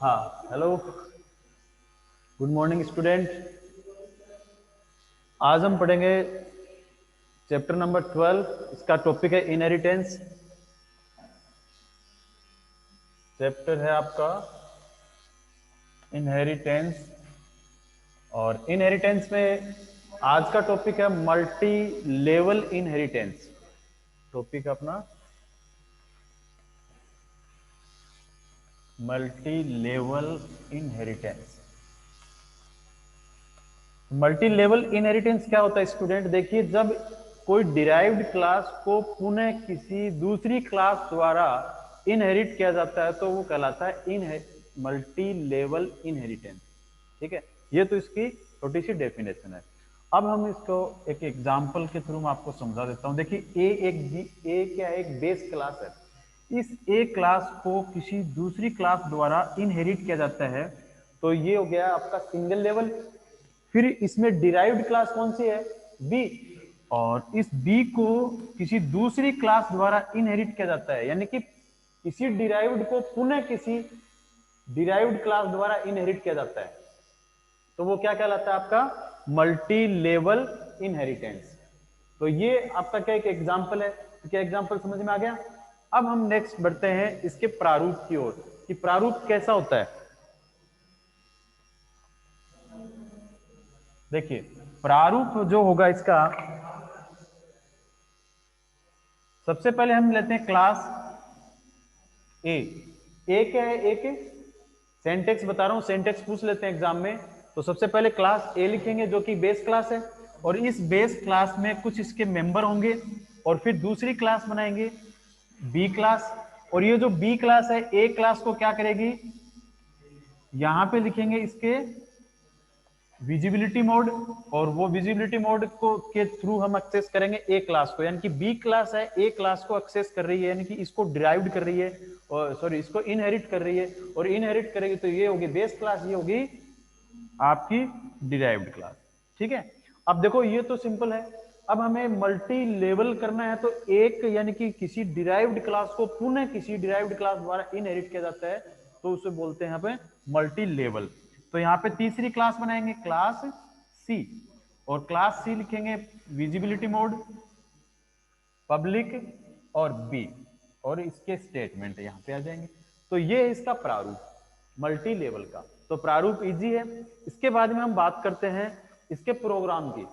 हाँ, hello, good morning student. आज हम पढ़ेंगे चैप्टर नंबर 12। इसका टॉपिक है इनहेरिटेंस। चैप्टर है आपका इनहेरिटेंस, और इनहेरिटेंस में आज का टॉपिक है मल्टी लेवल इनहेरिटेंस। टॉपिक अपना multi level inheritance. Multi level inheritance क्या होता है स्टूडेंट? देखिए, जब कोई डिराइव्ड क्लास को पुनः किसी दूसरी क्लास द्वारा इनहेरिट किया जाता है तो वो कहलाता है मल्टी लेवल इनहेरिटेंस। ठीक है, ये तो इसकी छोटी सी डेफिनेशन है। अब हम इसको एक एग्जांपल के थ्रू मैं आपको समझा देता हूं। देखिए, ए क्या है? एक बेस क्लास है। इस ए क्लास को किसी दूसरी क्लास द्वारा इनहेरिट किया जाता है, तो ये हो गया आपका सिंगल लेवल। फिर इसमें डिराइव्ड क्लास कौन सी है? बी। और इस बी को किसी दूसरी क्लास द्वारा इनहेरिट किया जाता है, यानी कि किसी डिराइव्ड को पुनः किसी डिराइव्ड क्लास द्वारा इनहेरिट किया जाता है, तो वो क्या कहलाता है? आपका मल्टी लेवल इनहेरिटेंस। तो ये आपका क्या एक एग्जाम्पल है। तो क्या एग्जाम्पल समझ में आ गया? अब हम नेक्स्ट बढ़ते हैं इसके प्रारूप की ओर कि प्रारूप कैसा होता है। देखिए, प्रारूप जो होगा इसका, सबसे पहले हम लेते हैं क्लास ए। ए क्या है? ए के सेंटेक्स बता रहा हूं, सेंटेक्स पूछ लेते हैं एग्जाम में। तो सबसे पहले क्लास ए लिखेंगे जो कि बेस क्लास है, और इस बेस क्लास में कुछ इसके मेंबर होंगे, और फिर दूसरी क्लास बनाएंगे बी क्लास। और ये जो बी क्लास है ए क्लास को क्या करेगी? यहां पे लिखेंगे इसके विजिबिलिटी मोड, और वो विजिबिलिटी मोड को के थ्रू हम एक्सेस करेंगे ए क्लास को, यानी कि बी क्लास है ए क्लास को एक्सेस कर रही है, यानी कि इसको डिराइव्ड कर रही है, और सॉरी इसको इनहेरिट कर रही है। और इनहेरिट करेगी तो ये होगी बेस क्लास, ये होगी आपकी डिराइव्ड क्लास। ठीक है, अब देखो ये तो सिंपल है। अब हमें मल्टी लेवल करना है, तो एक यानी कि किसी डिराइव्ड क्लास को पुनः किसी डिराइव्ड क्लास द्वारा इनहेरिट किया जाता है, तो उसे बोलते हैं यहाँ पे मल्टी लेवल। तो यहाँ पे तीसरी क्लास बनाएंगे क्लास सी, और क्लास सी लिखेंगे विजिबिलिटी मोड, पब्लिक और बी, और इसके स्टेटमेंट यहाँ पे आ जाएंगे। तो ये है इसका प्रारूप मल्टी लेवल का। तो प्रारूप इजी है। इसके बाद में हम बात करते हैं इसके प्रोग्राम की।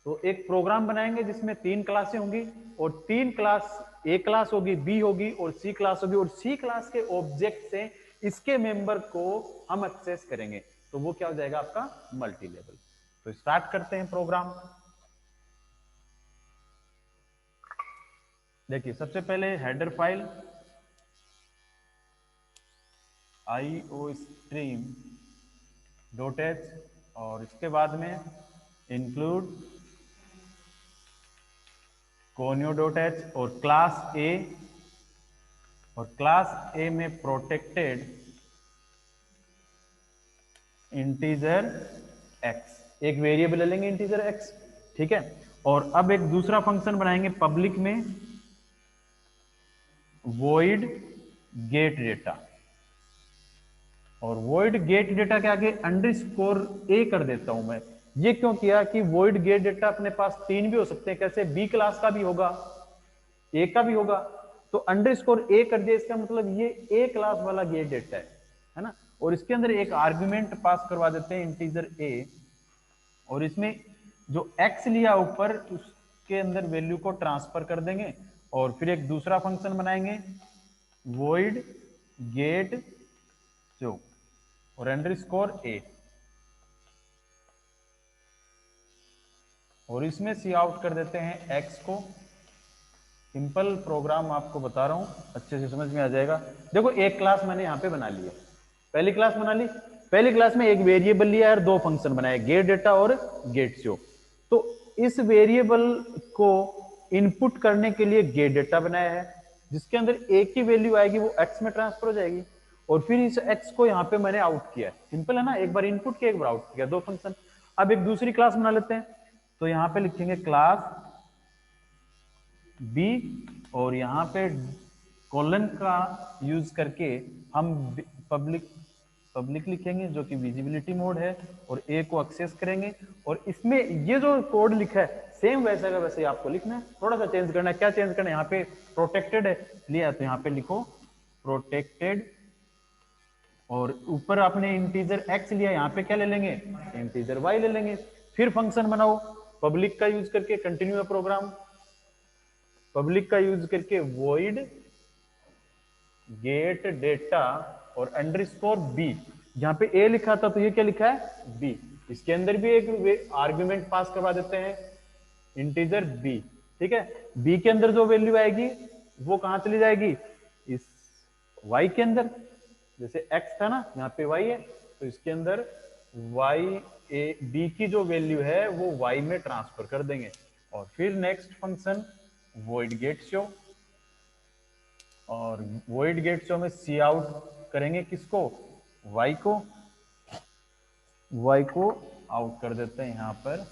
तो एक प्रोग्राम बनाएंगे जिसमें 3 क्लासें होंगी, और 3 क्लास, ए क्लास होगी, बी होगी और सी क्लास होगी, और सी क्लास के ऑब्जेक्ट से इसके मेंबर को हम एक्सेस करेंगे, तो वो क्या हो जाएगा? आपका मल्टी लेवल। तो स्टार्ट करते हैं प्रोग्राम। देखिए, सबसे पहले header file IO stream dot H, और इसके बाद में इंक्लूड conio डॉट एच, और क्लास ए, और क्लास ए में प्रोटेक्टेड इंटीजर एक्स, एक वेरिएबल ले लेंगे इंटीजर एक्स। ठीक है, और अब एक दूसरा फंक्शन बनाएंगे पब्लिक में void गेट डेटा, और void गेट डेटा के आगे अंडरस्कोर ए कर देता हूं मैं। ये क्यों किया कि void गेट डेटा अपने पास 3 भी हो सकते हैं। कैसे? बी क्लास का भी होगा, ए का भी होगा, तो अंडरस्कोर ए कर दिया, इसका मतलब ये ए क्लास वाला गेट डेटा है ना। और इसके अंदर एक आर्गुमेंट पास करवा देते हैं इंटीजर ए, और इसमें जो एक्स लिया ऊपर उसके अंदर वैल्यू को ट्रांसफर कर देंगे, और फिर एक दूसरा फंक्शन बनाएंगे void गेट जो, और अंडरस्कोर ए, और इसमें सी आउट कर देते हैं एक्स को। सिंपल प्रोग्राम आपको बता रहा हूं, अच्छे से समझ में आ जाएगा। देखो, एक क्लास मैंने यहाँ पे बना ली है, पहली क्लास बना ली। पहली क्लास में एक वेरिएबल लिया और 2 फंक्शन बनाए, गेट डेटा और गेट शो। तो इस वेरिएबल को इनपुट करने के लिए गेट डेटा बनाया है, जिसके अंदर एक ही वैल्यू आएगी, वो एक्स में ट्रांसफर हो जाएगी, और फिर इस एक्स को यहाँ पे मैंने आउट किया है। सिंपल है ना, एक बार इनपुट किया, एक बार आउट किया, 2 फंक्शन। अब एक दूसरी क्लास बना लेते हैं, तो यहाँ पे लिखेंगे क्लास बी, और यहां पे कॉलन का यूज करके हम पब्लिक पब्लिक लिखेंगे जो कि विजिबिलिटी मोड है और ए को एक्सेस करेंगे। और इसमें ये जो कोड लिखा है सेम वैसा का वैसे आपको लिखना है, थोड़ा सा चेंज करना है। क्या चेंज करना है, यहाँ पे प्रोटेक्टेड है लिया तो यहाँ पे लिखो प्रोटेक्टेड, और ऊपर आपने इंटीजर एक्स लिया, यहाँ पे क्या ले लेंगे, इंटीजर वाई ले लेंगे। फिर फंक्शन बनाओ पब्लिक का यूज करके, कंटिन्यू प्रोग्राम पब्लिक का यूज करके वॉइड गेट डेटा और अंडरस्कोर बी। यहाँ पे ए लिखा था तो ये क्या लिखा है, बी। इसके अंदर भी एक आर्गुमेंट पास करवा देते हैं, इंटीजर बी। ठीक है, बी के अंदर जो वैल्यू आएगी वो कहां चली जाएगी, इस वाई के अंदर। जैसे एक्स था ना, यहाँ पे वाई है, तो इसके अंदर वाई ए बी की जो वैल्यू है वो वाई में ट्रांसफर कर देंगे। और फिर next function void get show, और वॉइड गेट शो में सी आउट करेंगे किसको, वाई को। वाई को आउट कर देते हैं यहां पर,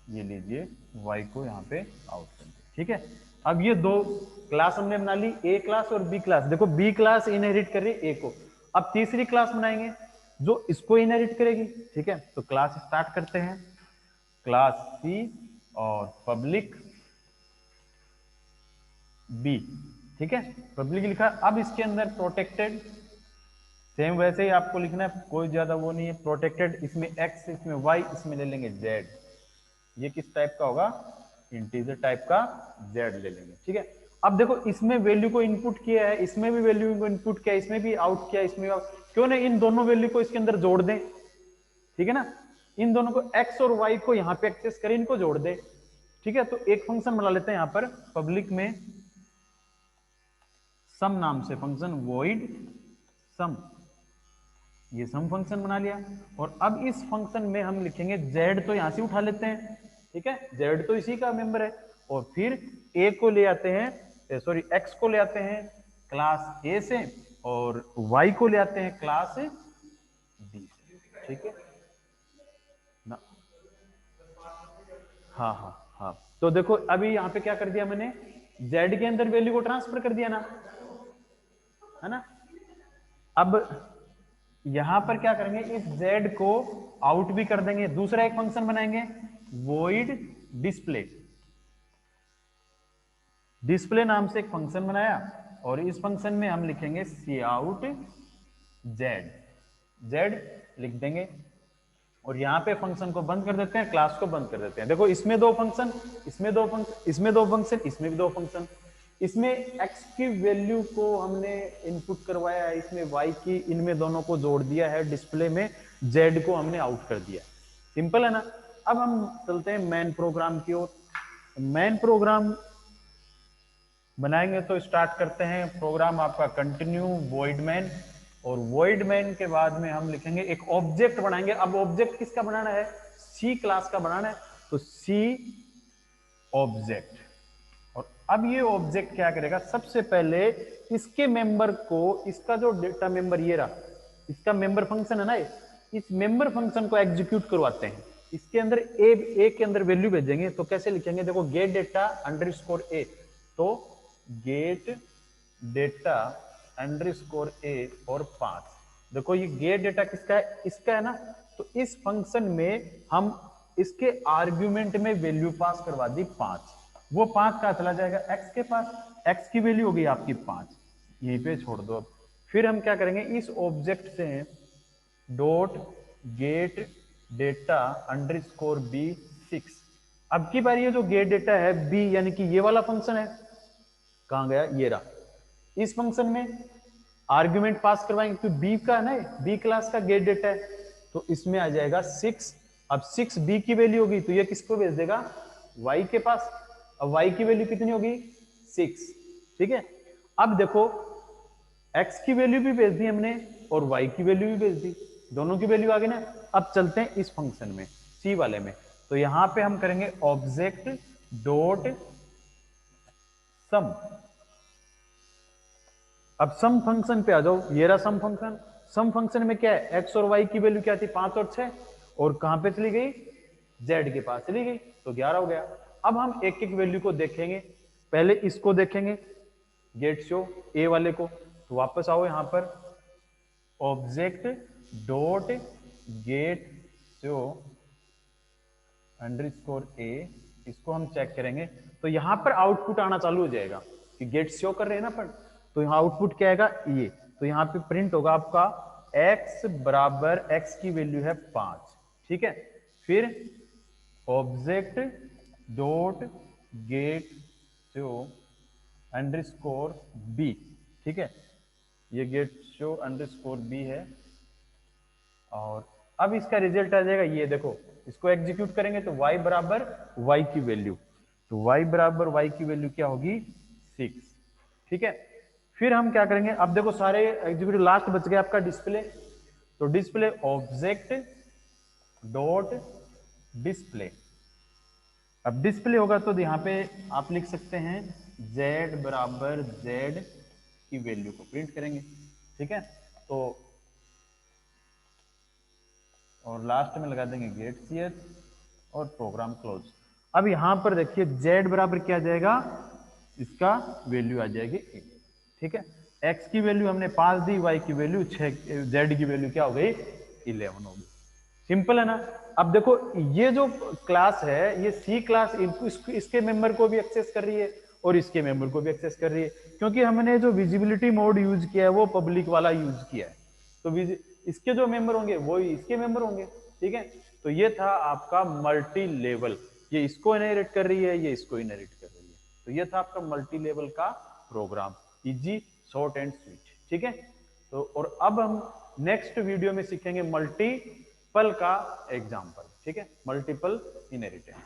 ये लीजिए वाई को यहाँ पे आउट कर दिया। ठीक है, अब ये दो क्लास हमने बना ली, ए क्लास और बी क्लास। देखो बी क्लास इनहेरिट कर रही है ए को, अब तीसरी क्लास बनाएंगे जो इसको इनहेरिट करेगी। ठीक है, तो क्लास स्टार्ट करते हैं, क्लास सी और पब्लिक बी। ठीक है, पब्लिक लिखा। अब इसके अंदर प्रोटेक्टेड, सेम वैसे ही आपको लिखना है, कोई ज्यादा वो नहीं है। प्रोटेक्टेड, इसमें एक्स, इसमें वाई, इसमें ले लेंगे जेड। ये किस टाइप का होगा, इंटीजर टाइप का जेड ले लेंगे। ठीक है, अब देखो इसमें वैल्यू को इनपुट किया है, इसमें भी वैल्यू को इनपुट किया, इसमें भी आउट किया, इसमें भी क्यों नहीं इन दोनों वैल्यू को इसके अंदर जोड़ दें। ठीक है ना, इन दोनों को एक्स और वाई को यहाँ पे एक्सेस करें, इनको जोड़ दे। ठीक है, तो एक फंक्शन बना लेते हैं यहाँ पर पब्लिक में, सम नाम से फंक्शन, वॉइड सम। ये सम फंक्शन बना लिया। और अब इस फंक्शन में हम लिखेंगे जेड, तो यहां से उठा लेते हैं। ठीक है, जेड तो इसी का मेंबर है। और फिर ए को ले आते हैं, सॉरी एक्स को ले आते हैं क्लास ए से, और वाई को ले आते हैं क्लास बी से। ठीक है ना, हाँ हाँ हाँ। तो देखो अभी यहाँ पे क्या कर दिया मैंने, जेड के अंदर वैल्यू को ट्रांसफर कर दिया ना, है ना। अब यहां पर क्या करेंगे, इस z को आउट भी कर देंगे। दूसरा एक फंक्शन बनाएंगे void डिस्प्ले। डिस्प्ले नाम से एक फंक्शन बनाया, और इस फंक्शन में हम लिखेंगे cout z लिख देंगे। और यहां पे फंक्शन को बंद कर देते हैं, क्लास को बंद कर देते हैं। देखो इसमें दो फंक्शन, इसमें दो फंक्शन, इसमें दो फंक्शन, इसमें भी दो फंक्शन। इसमें x की वैल्यू को हमने इनपुट करवाया है, इसमें y की, इनमें दोनों को जोड़ दिया है। डिस्प्ले में z को हमने आउट कर दिया। सिंपल है ना। अब हम चलते हैं मेन प्रोग्राम की ओर। मेन प्रोग्राम बनाएंगे तो स्टार्ट करते हैं प्रोग्राम आपका कंटिन्यू वॉइड मैन, और वॉइड मैन के बाद में हम लिखेंगे एक ऑब्जेक्ट बनाएंगे। अब ऑब्जेक्ट किसका बनाना है, सी क्लास का बनाना है, तो सी ऑब्जेक्ट। और अब ये ऑब्जेक्ट क्या करेगा, सबसे पहले इसके मेंबर को, इसका जो डेटा मेंबर ये रहा, इसका मेंबर फंक्शन है ना, इस मेंबर फंक्शन को एग्जीक्यूट करवाते हैं। इसके अंदर ए के अंदर वैल्यू भेजेंगे, तो कैसे लिखेंगे, देखो गेट डेटा अंडरस्कोर ए, तो गेट डेटा अंडरस्कोर ए और 5। देखो ये गेट डेटा किसका है, इसका है ना। तो इस फंक्शन में हम इसके आर्ग्यूमेंट में वैल्यू पास करवा दी 5। वो 5 कहां चला जाएगा, x के पास। x की वैल्यू होगी आपकी 5, यहीं पे छोड़ दो। अब फिर हम क्या करेंगे, इस ऑब्जेक्ट से dot get data underscore b 6। अब की बार ये जो गेट डेटा है b, यानी कि ये वाला फंक्शन है, कहां गया, ये रहा। इस फंक्शन में आर्ग्यूमेंट पास करवाएंगे, क्योंकि बी का है ना, बी क्लास का गेट डेटा है, तो इसमें आ जाएगा 6। अब 6 बी की वैल्यू होगी, तो ये किसको भेज देगा, y के पास। अब y की वैल्यू कितनी होगी, 6। ठीक है, अब देखो x की वैल्यू भी भेज दी हमने और y की वैल्यू भी भेज दी, दोनों की वैल्यू आ गई ना। अब चलते हैं इस फंक्शन में, सी वाले में। तो यहां पे हम करेंगे ऑब्जेक्ट डॉट सम। अब सम फंक्शन पे आ जाओ, ये रहा सम फंक्शन। सम फंक्शन में क्या है, x और y की वैल्यू क्या थी, 5 और 6, और कहां पे चली गई, z के पास चली गई, तो 11 हो गया। अब हम एक एक वैल्यू को देखेंगे, पहले इसको देखेंगे गेट शो ए वाले को, तो वापस आओ यहाँ पर, object dot get show underscore ए, इसको हम चेक करेंगे तो यहाँ पर आउटपुट आना चालू हो जाएगा कि गेट शो कर रहे हैं ना अपन, तो यहाँ आउटपुट क्या आएगा ये, तो यहाँ पे प्रिंट होगा आपका x बराबर x की वैल्यू है 5, ठीक है। फिर object dot get show underscore b, ठीक है, ये गेट शो अंडरस्कोर बी है। और अब इसका रिजल्ट आ जाएगा ये देखो, इसको एग्जीक्यूट करेंगे तो y बराबर y की वैल्यू, तो y बराबर y की वैल्यू क्या होगी 6, ठीक है। फिर हम क्या करेंगे, अब देखो सारे एग्जीक्यूट, लास्ट बच गया आपका डिस्प्ले, तो डिस्प्ले ऑब्जेक्ट डॉट डिस्प्ले, अब डिस्प्ले होगा तो यहाँ पे आप लिख सकते हैं z बराबर z की वैल्यू को प्रिंट करेंगे, ठीक है। तो और लास्ट में लगा देंगे गेट cs और प्रोग्राम क्लोज। अब यहां पर देखिए z बराबर क्या आ जाएगा, इसका वैल्यू आ जाएगी 1, ठीक है। x की वैल्यू हमने 5 दी, y की वैल्यू 6, z की वैल्यू क्या हो गई 11 हो गई। सिंपल है ना। अब देखो ये जो क्लास है ये सी क्लास इसके मेंबर को भी एक्सेस कर रही है और इसके मेंबर को भी एक्सेस कर रही है, क्योंकि हमने जो विजिबिलिटी मोड यूज किया है वो पब्लिक वाला यूज किया है, तो इसके जो मेंबर होंगे वो इसके मेंबर होंगे, ठीक है। तो ये था आपका मल्टी लेवल, ये इसको इनहेरिट कर रही है, ये इसको इनहेरिट कर रही है, तो ये था आपका मल्टी लेवल का program, easy short and sweet, ठीक है। तो और अब हम नेक्स्ट वीडियो में सीखेंगे मल्टीपल का एग्जांपल, ठीक है, मल्टीपल इनहेरिटेंस।